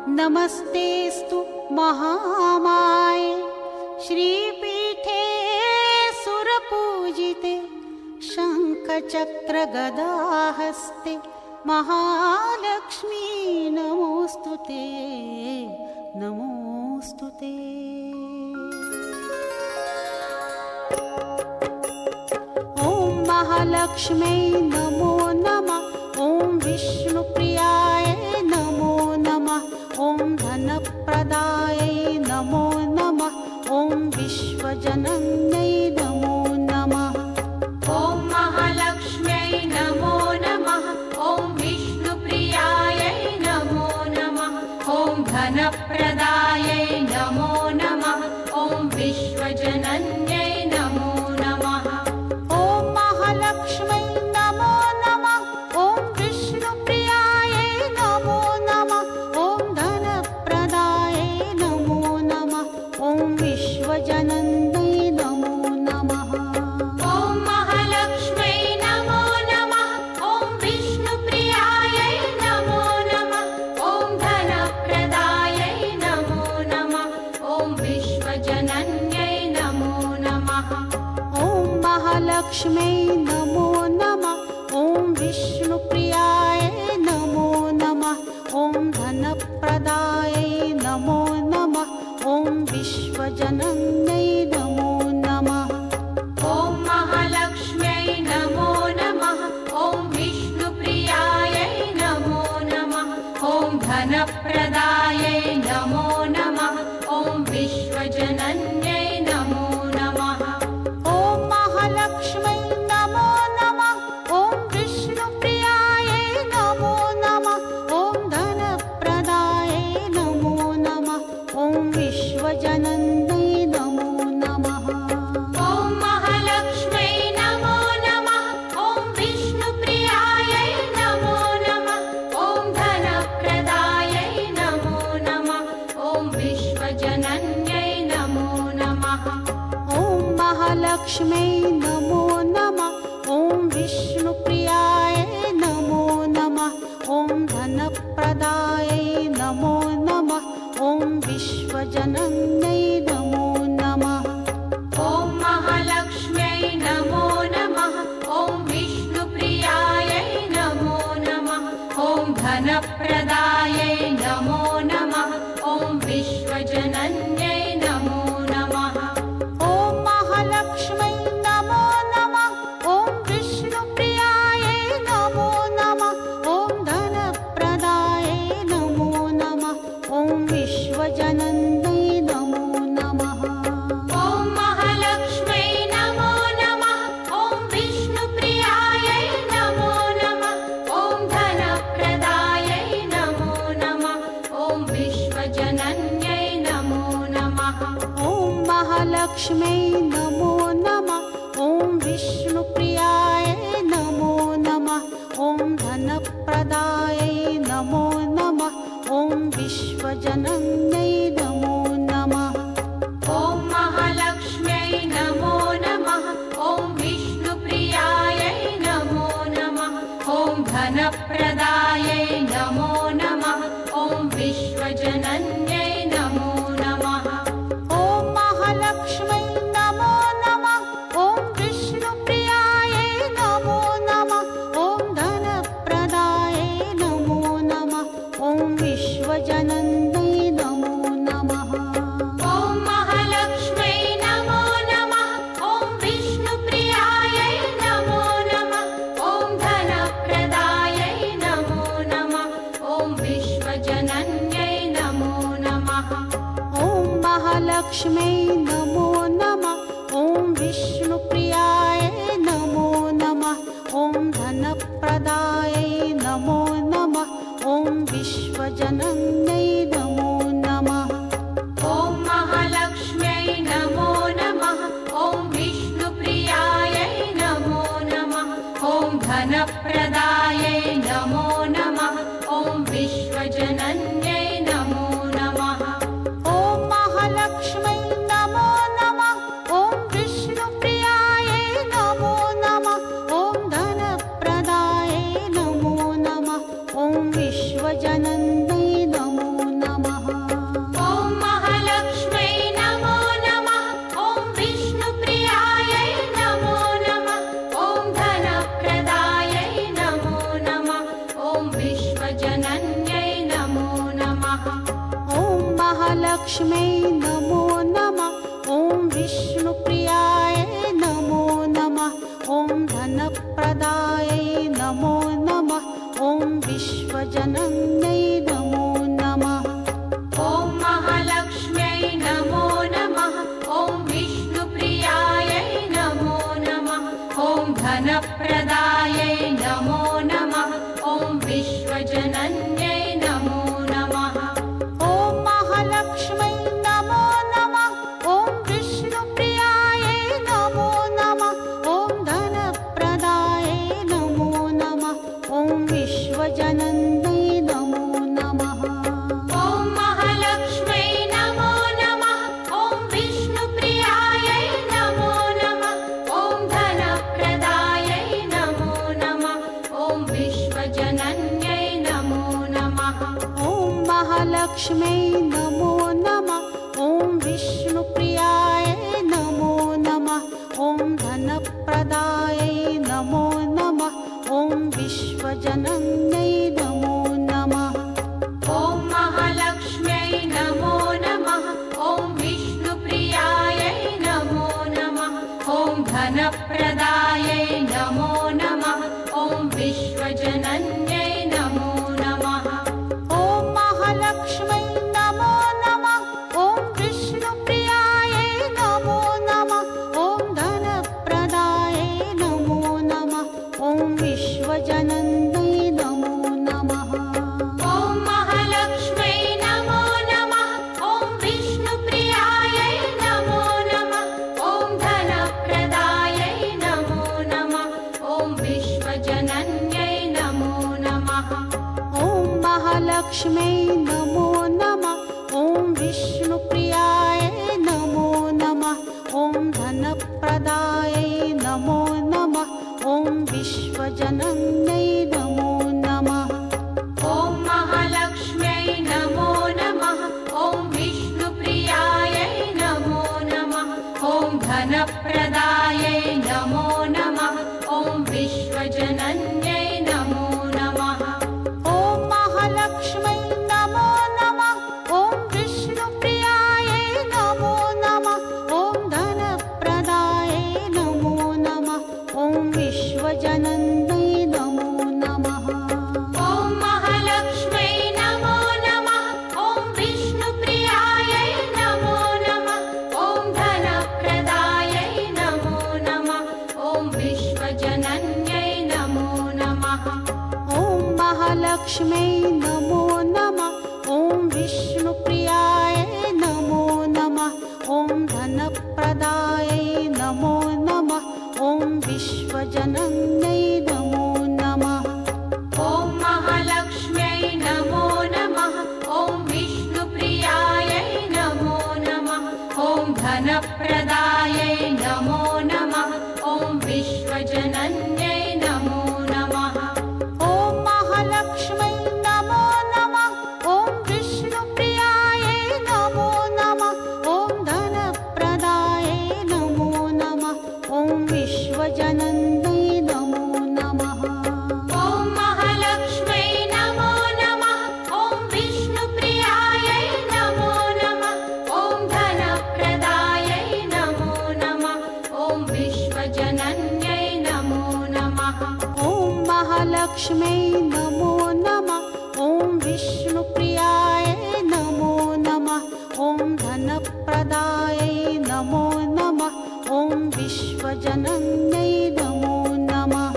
नमस्तेस्तु महामाये श्रीपीठे सुरपूजिते शङ्खचक्रगदाहस्ते महालक्ष्मी नमोस्तुते नमोस्तुते। ॐ महालक्ष्म्यै नमो नमः। ॐ विष्णुप्रियाय नमो नमः। ॐ धनप्रदायै नमो नमः। ॐ विश्वजनन्यै नमो नमः। ॐ महालक्ष्म्यै नमो नमः। ॐ विष्णुप्रियायै नमो नमः। ॐ धनप्रदायै नमो नमः। ॐ विश्वजनन्यै नमो नमः। ॐ महालक्ष्म्यै नमो नमः। ॐ विष्णुप्रियायै नमो नमः। ॐ धनप्रदायै नमो नमः। ॐ विश्वजनन्यै नमो नमः। ॐ महालक्ष्म्यै नमो नमः। ॐ विष्णुप्रियायै नमो नमः। ॐ धनप्रदायै नमो नमः। ॐ विश्वजनन्यै नमो नमः। ॐ महालक्ष्म्यै नमो नमः। ॐ विष्णुप्रियाय नमो नमः। ॐ धनप्रदायै नमो नमः। ॐ विश्वजनन्यै नमो नमः। ॐ महालक्ष्म्यै नमो नमः। ॐ विष्णुप्रियायै नमो नमः। ॐ धनप्रदायै नमो नमः। ॐ विश्वजनन्यै नमो नमः। ॐ महालक्ष्म्यै नमो नमः। ॐ विष्णुप्रियायै नमो नमः। ॐ धनप्रदायै नमो नमः। ॐ विश्वजनन्यै नमो नमः। ॐ महालक्ष्म्यै नमो नमः। ॐ विष्णुप्रियायै नमो नमः। ॐ धनप्रदायै नमो नमः। ॐ विश्वजनन्यै नमो नमः। ॐ महालक्ष्म्यै नमो नमः। ॐ विष्णुप्रियाय नमो नमः। ॐ धनप्रदायै नमो नमः। ॐ विश्वजनन्यै नमो नमः। ॐ महालक्ष्म्यै नमो नमः। ॐ विष्णुप्रियायै नमो नमः। ॐ धनप्रदायै नमो नमः। ॐ विश्वजनन्यै नमो नमः। ॐ महालक्ष्म्यै नमो नमः। ॐ विष्णुप्रियायै नमो नमः। ॐ धनप्रदायै नमो नमः। ॐ विश्वजनन्यै नमो नमः। ॐ महालक्ष्म्यै नमो नमः। ॐ विष्णुप्रियायै नमो नमः। ॐ धनप्रदायै नमो नमः। ॐ विश्वजनन्यै नमो नमः। ॐ महालक्ष्म्यै नमो नमः। ॐ विष्णुप्रियाय नमो नमः। ॐ धनप्रदायै नमो नमः। ॐ विश्वजनन्यै नमो नमः। ॐ महालक्ष्म्यै नमो नमः। ॐ विष्णुप्रियायै नमो नमः। ॐ धनप्रदायै नमो नमः। ॐ विश्वजनन्यै नमो नमः। ॐ महालक्ष्म्यै नमो नमः। ॐ विष्णुप्रियायै नमो नमः। ॐ धनप्रदायै नमो नमः। ॐ विश्वजनन्यै नमो नमः। ॐ महालक्ष्म्यै नमो नमः। ॐ विष्णुप्रियायै नमो नमः। ॐ धनप्रदायै नमो नमः। ॐ विश्वजनन्यै नमो नमः। ॐ महालक्ष्म्यै नमो नमः। ॐ विष्णुप्रियाय नमो नमः। ॐ धनप्रदायै नमो नमः। ॐ विश्वजनन्यै नमो नमः। ॐ महालक्ष्म्यै नमो नमः। ॐ विष्णुप्रियायै नमो नमः। ॐ धनप्रदायै नमो नमः। ॐ विश्वजनन्यै नमो नमः। ॐ महालक्ष्म्यै नमो नमः। ॐ विष्णुप्रियायै नमो नमः। ॐ धनप्रदायै नमो नमः। ॐ विश्वजनन्यै नमो नमः। महालक्ष्म्यै नमो नमः। ॐ विष्णुप्रियायै नमो नमः। ॐ धनप्रदायै नमो नमः। ॐ विश्वजनन्यै नमो नमः। ॐ महालक्ष्म्यै नमो नमः। ॐ विष्णुप्रियायै नमो नमः। ॐ धनप्रदायै नमो नमः। ॐ विश्वजनन्यै नमो नमः। ॐ महालक्ष्म्यै नमो नमः। ॐ विष्णुप्रियायै नमो नमः। ॐ धनप्रदायै नमो नमः। ॐ विश्वजनन्यै नमो नमः। ॐ महालक्ष्म्यै नमो नमः। ॐ विष्णुप्रियायै नमो नमः। ॐ धनप्रदायै नमो नमः। ॐ विश्वजनन्यै नमो नमः। ॐ महालक्ष्म्यै नमो नमः। ॐ विष्णुप्रियायै नमो नमः। ॐ धनप्रदायै नमो नमः। ॐ विश्वजनन्यै नमो नमः। ॐ महालक्ष्म्यै नमो नमः। ॐ विष्णुप्रियायै नमो नमः। ॐ धनप्रदायै नमो नमः। ॐ विश्वजनन्यै नमो नमः। ॐ महालक्ष्म्यै नमो नमः। ॐ विष्णुप्रियायै नमो नमः। ॐ धनप्रदायै नमो नमः। ॐ विश्वजनन्यै नमो नमः। ॐ महालक्ष्म्यै नमो नमः। ॐ विष्णुप्रियायै नमो नमः। ॐ धनप्रदायै नमो नमः। ॐ विश्वजनन्यै नमो नमः। ॐ महालक्ष्म्यै नमो नमः। ॐ विष्णुप्रियायै नमो नमः। ॐ धनप्रदायै नमो नमः। ॐ विश्वजनन्यै नमो नमः। ॐ महालक्ष्म्यै नमो नमः। ॐ विष्णुप्रियायै नमो नमः। ॐ धनप्रदायै नमो नमः। ॐ विश्वजनन्यै नमो नमः। ॐ महालक्ष्म्यै नमो नमः। ॐ विष्णुप्रियायै नमो नमः। ॐ धनप्रदायै नमो नमः। ॐ विश्वजनन्यै नमो नमः। ॐ महालक्ष्म्यै नमो नमः। ॐ विष्णुप्रियायै नमो नमः। ॐ धनप्रदायै नमो नमः। ॐ विश्वजनन्यै नमो नमः। ॐ महालक्ष्म्यै नमो नमः। ॐ विष्णुप्रियायै नमो नमः। ॐ धनप्रदायै नमो नमः। ॐ विश्वजनन्यै नमो नमः। ॐ महालक्ष्म्यै नमो नमः। ॐ विष्णुप्रियायै नमो नमः। ॐ धनप्रदायै नमो नमः। ॐ विश्वजनन्यै नमो नमः। ॐ महालक्ष्म्यै नमो नमः। ॐ विष्णुप्रियायै नमो नमः। ॐ धनप्रदायै नमो नमः। ॐ विश्वजनन्यै नमो नमः। ॐ महालक्ष्म्यै नमो नमः। ॐ विष्णुप्रियायै नमो नमः। ॐ धनप्रदायै नमो नमः। ॐ विश्वजनन्यै नमो नमः। ॐ महालक्ष्म्यै नमो नमः। ॐ विष्णुप्रियायै नमो नमः। ॐ धनप्रदायै नमो नमः। ॐ विश्वजनन्यै नमो नमः।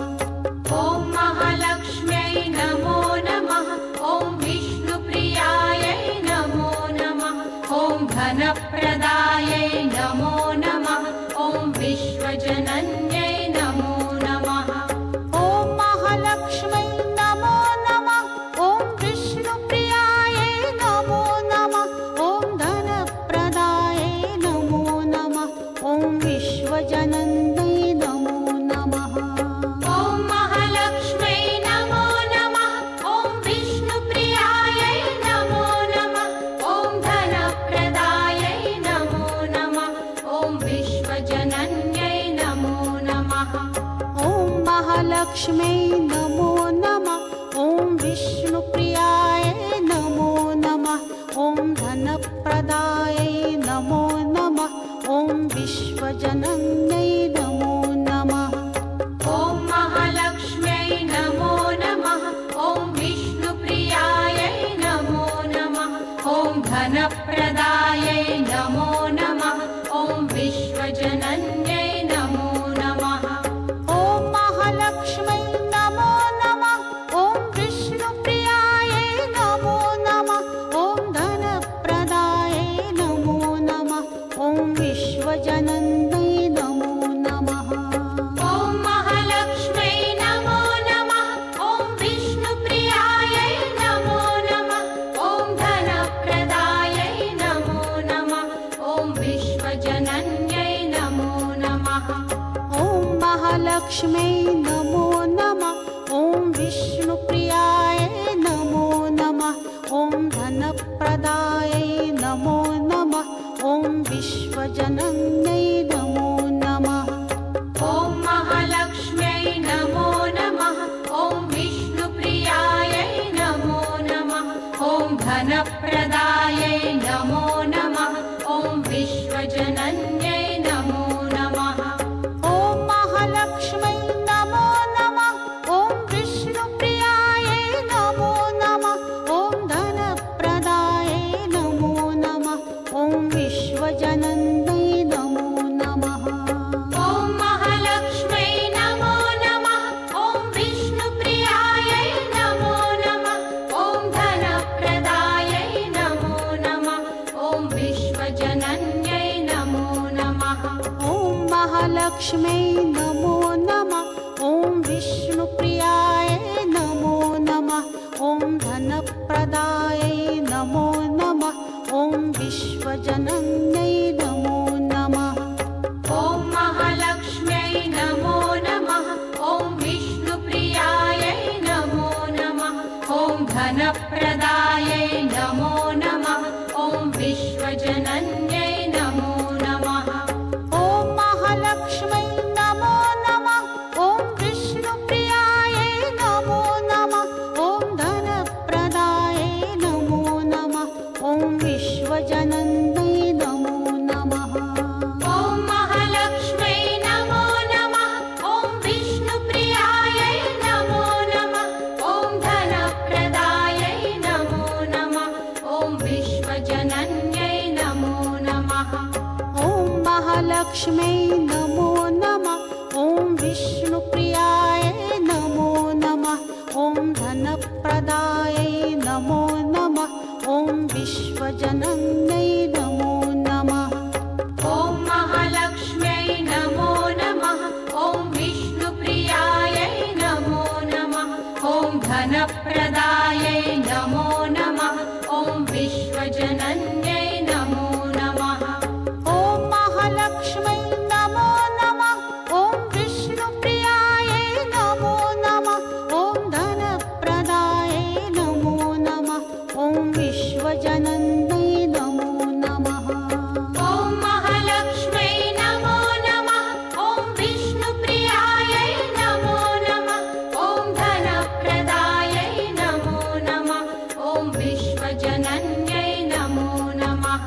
ॐ महालक्ष्म्यै नमो नमः। ॐ विष्णुप्रियायै नमो नमः। ॐ धनप्रदायै नमो नमः। ॐ विश्वजनन्यै नमो नमः। ॐ महालक्ष्म्यै नमो नमः। ॐ विष्णुप्रियायै नमो नमः। ॐ धनप्रदायै नमो नमः। ॐ विश्वजनन्यै नमो नमः। ॐ महालक्ष्म्यै नमो नमः। ॐ विष्णुप्रियायै नमो नमः। ॐ धनप्रदायै नमो नमः। ॐ विश्वजनन्यै नमो नमः। ॐ महालक्ष्म्यै नमो नमः। ॐ विष्णुप्रियायै नमो नमः। ॐ धनप्रदायै महालक्ष्म्यै नमो नमः। ॐ विष्णुप्रियायै नमो नमः। ॐ धनप्रदायै नमो नमः। ॐ विश्वजनन्यै नमो नमः। ॐ महालक्ष्म्यै नमो नमः। ॐ विष्णुप्रियायै नमो नमः। ॐ धनप्रदायै नमो नमः। ॐ विश्वजनन्यै नमो नमः। ॐ महालक्ष्म्यै नमो नमः। ॐ विष्णुप्रियायै नमो नमः। ॐ धनप्रदायै नमो नमः। ॐ विश्वजनन्यै नमो नमः। ॐ महालक्ष्म्यै नमो नमः। ॐ विष्णुप्रियायै नमो नमः। ॐ धनप्रदायै नमो नमः। ॐ विश्वजनन्यै नमो नमः। ॐ महालक्ष्म्यै नमो नमः। ॐ विष्णुप्रियायै नमो नमः। ॐ धनप्रदायै नमो नमः। ॐ विश्वजनन्यै नमो नमः। ॐ महालक्ष्म्यै नमो नमः। ॐ विष्णुप्रियायै नमो नमः। ॐ धनप्रदायै नमो नमः। ॐ विश्वजनन्यै नमो नमः। ॐ महालक्ष्म्यै नमो नमः। ॐ विष्णुप्रियायै नमो नमः। ॐ धनप्रदायै नमो नमः। ॐ विश्वजनन्यै नमो नमः। ॐ महालक्ष्म्यै नमो नमः। ॐ विष्णुप्रियायै नमो नमः। ॐ धनप्रदायै नमो नमः। ॐ विश्वजनन्यै नमो नमः। ॐ महालक्ष्म्यै नमो नमः। ॐ विष्णुप्रियायै नमो नमः। ॐ धनप्रदायै नमो नमः। ॐ विश्वजनन्यै नमो नमः। ॐ महालक्ष्म्यै नमो नमः। ॐ विष्णुप्रियायै नमो नमः। ॐ धनप्रदायै नमो नमः। ॐ विश्वजनन्यै नमो नमः। ॐ महालक्ष्म्यै नमो नमः। ॐ विष्णुप्रियायै नमो नमः। ॐ धनप्रदायै नमो नमः। ॐ विश्वजनन्यै नमो नमः। ॐ महालक्ष्म्यै नमो नमः। ॐ विष्णुप्रियायै नमो नमः। ॐ धनप्रदायै नमो नमः। ॐ विश्वजनन्यै नमो नमः।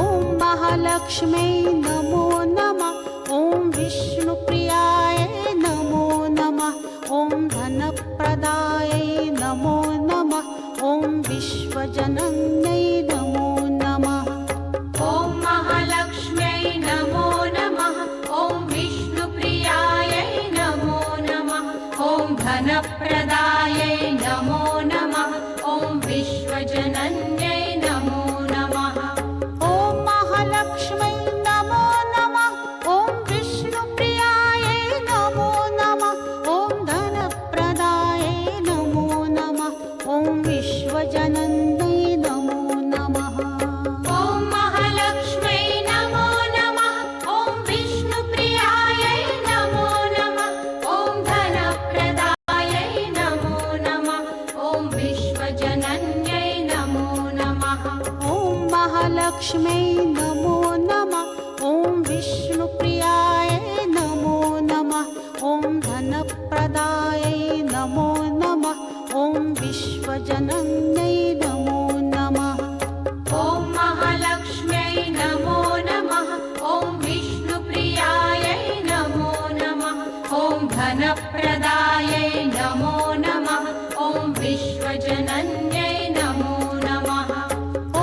ॐ महालक्ष्म्यै नमो नमः। ॐ विष्णुप्रियायै नमो नमः। ॐ धनप्रदायै नमो नमः। ॐ विश्वजनन्यै नमो नमः। ॐ महालक्ष्म्यै नमो नमः। ॐ विष्णुप्रियायै नमो नमः। ॐ धनप्रदायै नमो नमः। ॐ विश्वजनन्यै नमो नमः। ॐ महालक्ष्म्यै नमो नमः। ॐ विष्णुप्रियायै नमो नमः। ॐ धनप्रदायै नमो नमः। ॐ विश्वजनन्यै नमो नमः। ॐ महालक्ष्म्यै नमो नमः। ॐ विष्णुप्रियायै नमो नमः। ॐ धनप्रदायै नमो नमः। ॐ विश्वजनन्यै नमो नमः। ॐ महालक्ष्म्यै नमो नमः। ॐ विष्णुप्रियायै नमो नमः। ॐ धनप्रदायै नमो नमः। ॐ विश्वजनन्यै नमो नमः। ॐ महालक्ष्म्यै नमो नमः। ॐ विष्णुप्रियायै नमो नमः। ॐ धनप्रदायै नमो नमः। ॐ विश्वजनन्यै नमो नमः।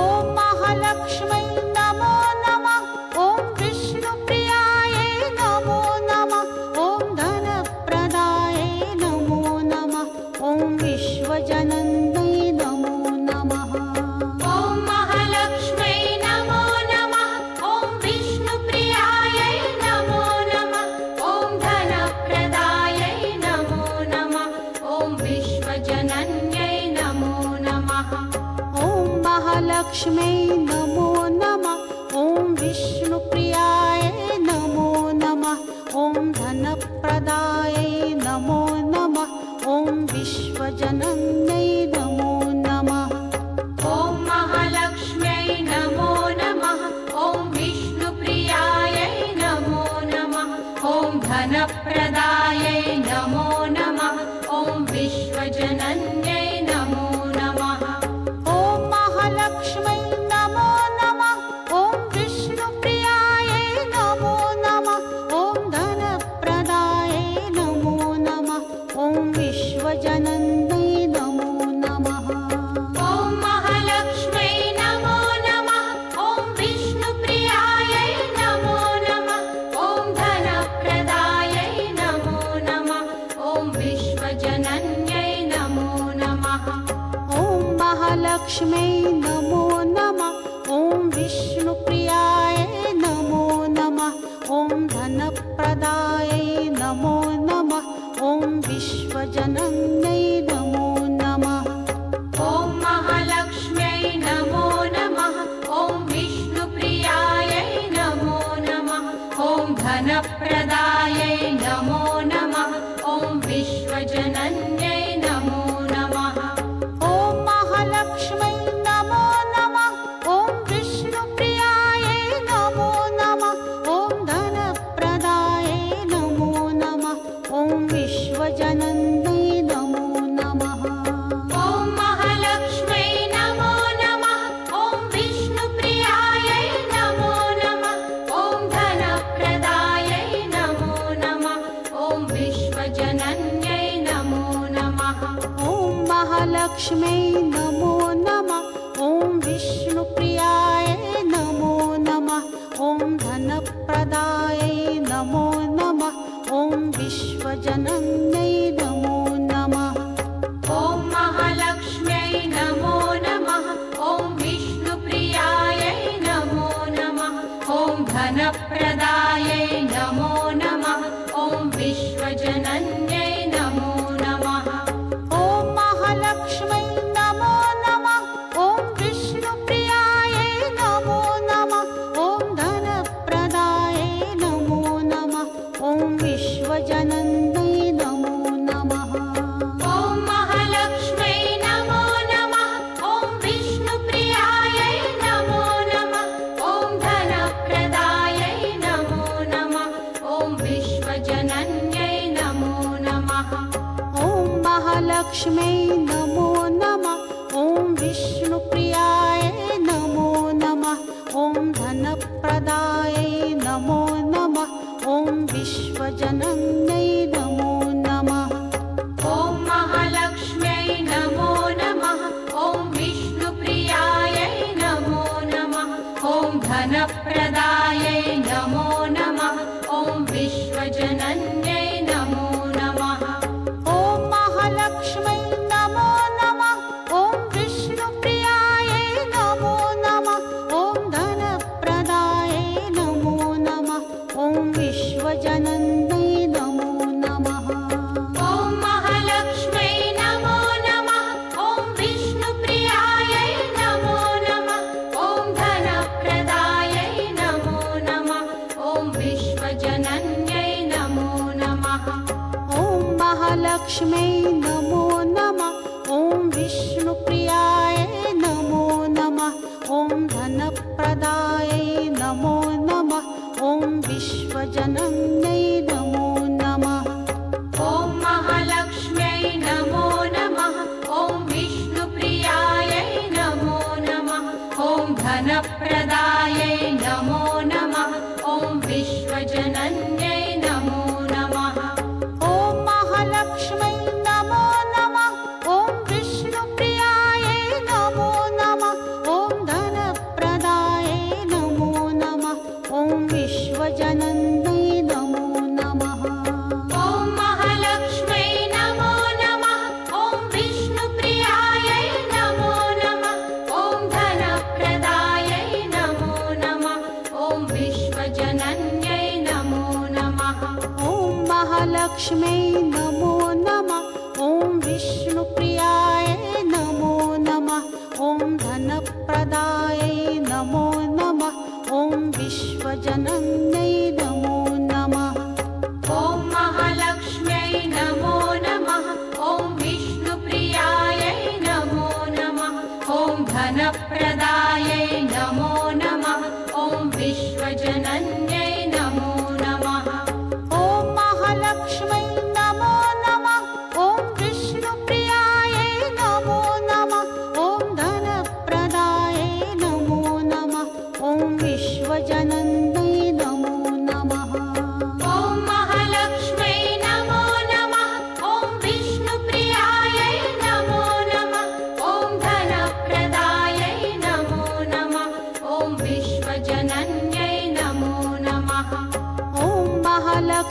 ॐ महालक्ष्म्यै नमो नमः। ॐ विष्णुप्रियायै नमो नमः। ॐ धनप्रदायै नमो नमः। ॐ विश्वजनन्यै नमो नमः। ॐ महालक्ष्म्यै नमो नमः। ॐ विष्णुप्रियायै नमो नमः। ॐ धनप्रदायै नमो नमः। ॐ विश्वजनन्यै नमो नमः। ॐ महालक्ष्म्यै नमो नमः। ॐ विष्णुप्रियायै नमो नमः। ॐ धनप्रदायै ॐ विश्वजनन्यै नमो नमः। ॐ महालक्ष्म्यै नमो नमः। ॐ विष्णुप्रियायै नमो नमः। ॐ धनप्रदायै नमो नमः। ॐ विश्वजनन्यै नमो नमः। ॐ महालक्ष्म्यै नमो नमः। ॐ विष्णुप्रियायै नमो नमः। ॐ धनप्रदायै नमो नमः। ॐ विश्वजनन्यै नमो नमः। ॐ महालक्ष्म्यै नमो नमः। ॐ विष्णुप्रियायै नमो नमः। ॐ धनप्रदायै नमो नमः। ॐ विश्वजनन्यै नमो नमः। ॐ महालक्ष्म्यै नमो नमः। ॐ विष्णुप्रियायै नमो नमः। ॐ धनप्रदायै नमो नमः। ॐ विश्वजनन्यै नमो नमः। ॐ महालक्ष्म्यै नमो नमः। ॐ विष्णुप्रियायै नमो नमः। ॐ धनप्रदायै नमो नमः। ॐ विश्वजनन्यै नमो नमः। ॐ महालक्ष्म्यै नमो नमः। ॐ विष्णुप्रियायै नमो नमः। ॐ धनप्रदायै नमो नमः। ॐ विश्वजनन्यै नमो नमः। ॐ महालक्ष्म्यै नमो नमः। ॐ विष्णुप्रियायै नमो नमः। ॐ धनप्रदायै नमो नमः। ॐ विश्वजनन्यै नमो नमः। ॐ महालक्ष्म्यै नमो नमः। ॐ विष्णुप्रियायै नमो नमः। ॐ धनप्रदायै नमो नमः। ॐ विश्वजनन्यै नमो नमः। ॐ महालक्ष्म्यै नमो नमः। ॐ विष्णुप्रियायै नमो नमः। ॐ धनप्रदायै नमो नमः। ॐ विश्वजनन्यै नमो नमः। ॐ महालक्ष्म्यै नमो नमः। ॐ विष्णुप्रियायै नमो नमः। ॐ धनप्रदायै नमो नमः। ॐ विश्वजनन्यै नमो नमः। ॐ महालक्ष्म्यै नमो नमः। ॐ विष्णुप्रियायै नमो नमः। ॐ धनप्रदायै नमो नमः। ॐ विश्वजनन्यै नमो नमः। ॐ महालक्ष्म्यै नमो नमः। ॐ विष्णुप्रियायै नमो नमः। ॐ धनप्रदायै नमो नमः। ॐ विश्वजनन्यै नमो नमः। ॐ महालक्ष्म्यै नमो नमः। ॐ विष्णुप्रियायै नमो नमः। ॐ धनप्रदायै नमो नमः। ॐ विश्वजनन्यै नमो नमः। ॐ महालक्ष्म्यै नमो नमः। ॐ विष्णुप्रियायै नमो नमः। ॐ धनप्रदायै नमो नमः। ॐ विश्वजनन्यै नमो नमः। ॐ महालक्ष्म्यै नमो नमः। ॐ विष्णुप्रियायै नमो नमः। ॐ धनप्रदायै नमो नमः। ॐ विश्वजनन्यै नमो नमः। ॐ महालक्ष्म्यै नमो नमः। ॐ विष्णुप्रियायै नमो नमः। ॐ धनप्रदायै नमो नमः। ॐ विश्वजनन्यै नमो नमः। ॐ महालक्ष्म्यै नमो नमः। ॐ विष्णुप्रियायै नमो नमः। ॐ धनप्रदायै नमो नमः। ॐ विश्वजनन्यै नमो नमः। ॐ महालक्ष्म्यै नमो नमः। ॐ विष्णुप्रियायै नमो नमः। ॐ धनप्रदायै नमो नमः। ॐ विश्वजनन्यै नमो नमः। ॐ महालक्ष्म्यै नमो नमः। ॐ विष्णुप्रियायै नमो नमः। ॐ धनप्रदायै नमो नमः। ॐ विश्वजनन्यै नमो नमः। ॐ महालक्ष्म्यै नमो नमः। ॐ विष्णुप्रियायै नमो नमः। ॐ धनप्रदायै नमो नमः। ॐ विश्वजनन्यै नमो नमः। ॐ महालक्ष्म्यै नमो नमः। ॐ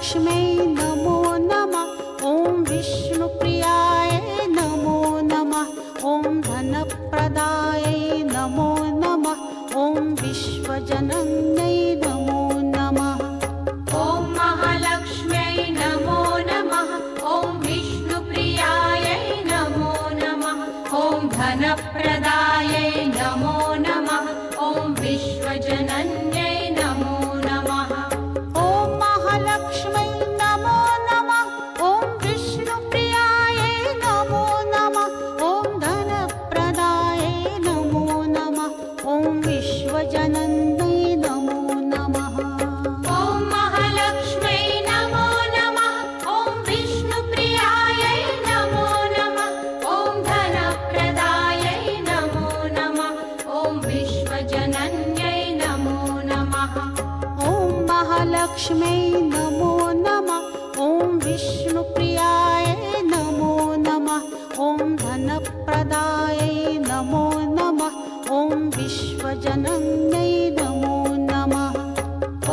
महालक्ष्म्यै नमो नमः। ॐ विष्णुप्रियायै नमो नमः। ॐ धनप्रदायै नमो नमः। ॐ विश्वजनन्यै नमो नमः। ॐ महालक्ष्म्यै नमो नमः। ॐ विष्णुप्रियायै नमो नमः। ॐ धनप्रदायै नमो नमः। ॐ विश्वजनन्यै नमो नमः। ॐ महालक्ष्म्यै नमो नमः। ॐ विष्णुप्रियायै नमो नमः। ॐ धनप्रदायै नमो नमः। ॐ विश्वजनन्यै नमो नमः। ॐ महालक्ष्म्यै नमो नमः। ॐ विष्णुप्रियायै नमो नमः। ॐ धनप्रदायै नमो नमः। ॐ विश्वजनन्यै नमो नमः। ॐ महालक्ष्म्यै नमो नमः। ॐ विष्णुप्रियायै नमो नमः। ॐ धनप्रदायै नमो नमः। ॐ विश्वजनन्यै नमो नमः।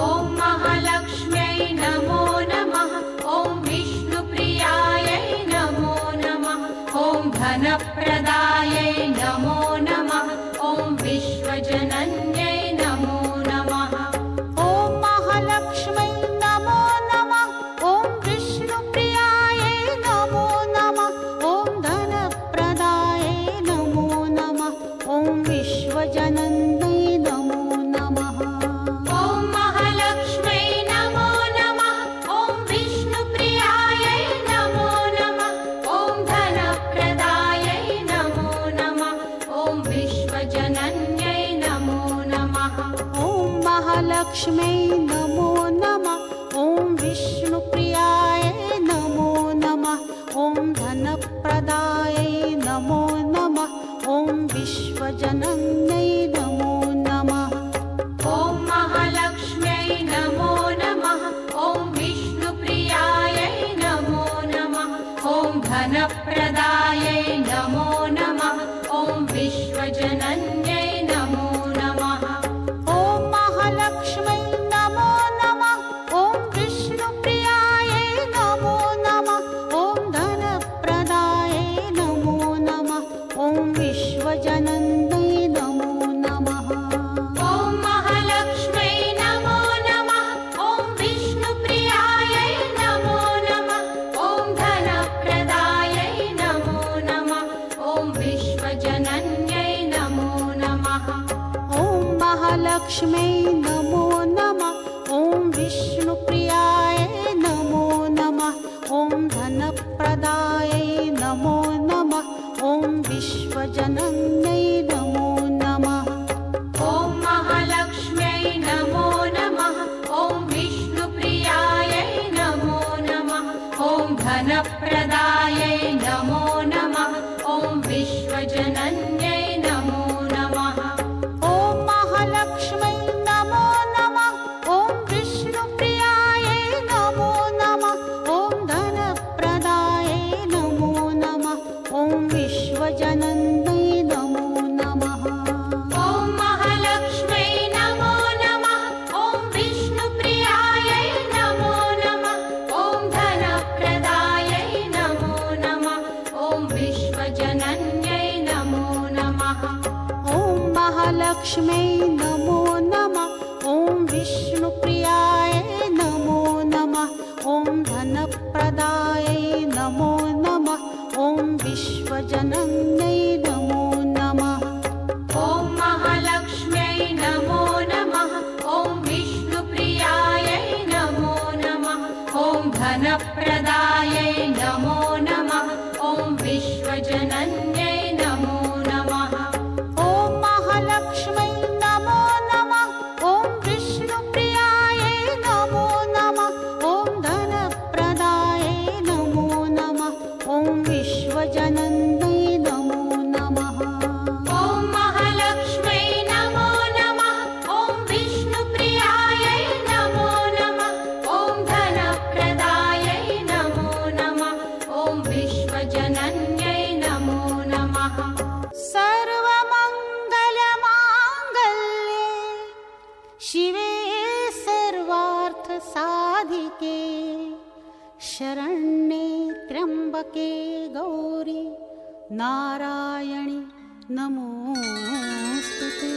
ॐ महालक्ष्म्यै नमो नमः। ॐ विष्णुप्रियायै नमो नमः। ॐ धनप्रदायै नमो नमः। ॐ विश्वजनन्यै नमो नमः। ॐ महालक्ष्म्यै नमो नमः। ॐ विष्णुप्रियायै नमो नमः। ॐ धनप्रदायै नमो नमः। ॐ विश्वजनन्यै नमो नमः। ॐ महालक्ष्म्यै नमो नमः। ॐ विष्णुप्रियायै नमो नमः। ॐ धनप्रदायै नमो नमः। ॐ विश्वजनन्यै नमो नमः। ॐ महालक्ष्म्यै नमो नमः। ॐ विष्णुप्रियायै नमो नमः। ॐ धनप्रदायै नमो नमः। ॐ विश्वजनन्यै नमो नमः। ॐ महालक्ष्म्यै नमो नमः। ॐ विष्णुप्रियायै नमो नमः। ॐ धनप्रदायै नमो नमः। ॐ विश्वजनन्यै नमो नमः। ॐ महालक्ष्म्यै नमो नमः। ॐ विष्णुप्रियायै नमो नमः। ॐ धनप्रदायै नमो नमः। ॐ विश्वजनन्यै नमो नमः। ॐ महालक्ष्म्यै नमो नमः। ॐ विष्णुप्रियायै नमो नमः। ॐ धनप्रदायै नमो नमः। ॐ विश्वजनन्यै नमो नमः। ॐ महालक्ष्म्यै नमो नमः। ॐ विष्णुप्रियायै नमो नमः। ॐ धनप्रदायै नमो नमः। ॐ विश्वजनन्यै नमो नमः। ॐ महालक्ष्म्यै नमो नमः। ॐ विष्णुप्रियायै नमो नमः। ॐ धनप्रदायै नमो नमः। ॐ विश्वजनन्यै नमो नमः। ॐ महालक्ष्म्यै नमो नमः। ॐ विष्णुप्रियायै नमो नमः। ॐ धनप्रदायै नमो नमः। ॐ विश्वजनन्यै नमो नमः। ॐ महालक्ष्म्यै नमो नमः। ॐ विष्णुप्रियायै नमो नमः। ॐ धनप्रदायै नमो नमः। ॐ विश्वजनन्यै नमो नमः। ॐ महालक्ष्म्यै नमो नमः। ॐ विष्णुप्रियायै नमो नमः। ॐ धनप्रदायै नमो नमः। ॐ विश्वजनन्यै नमो नमः। ॐ महालक्ष्म्यै नमो नमः। ॐ विष्णुप्रियायै नमो नमः। ॐ धनप्रदायै नमो नमः। ॐ विश्वजनन्यै नमो नमः। ॐ महालक्ष्म्यै नमो नमः। ॐ विष्णुप्रियायै नमो नमः। ॐ धनप्रदायै नमो नमः। ॐ विश्वजनन्यै शरण्ये त्र्यम्बके गौरी नारायणि नमोऽस्तुते।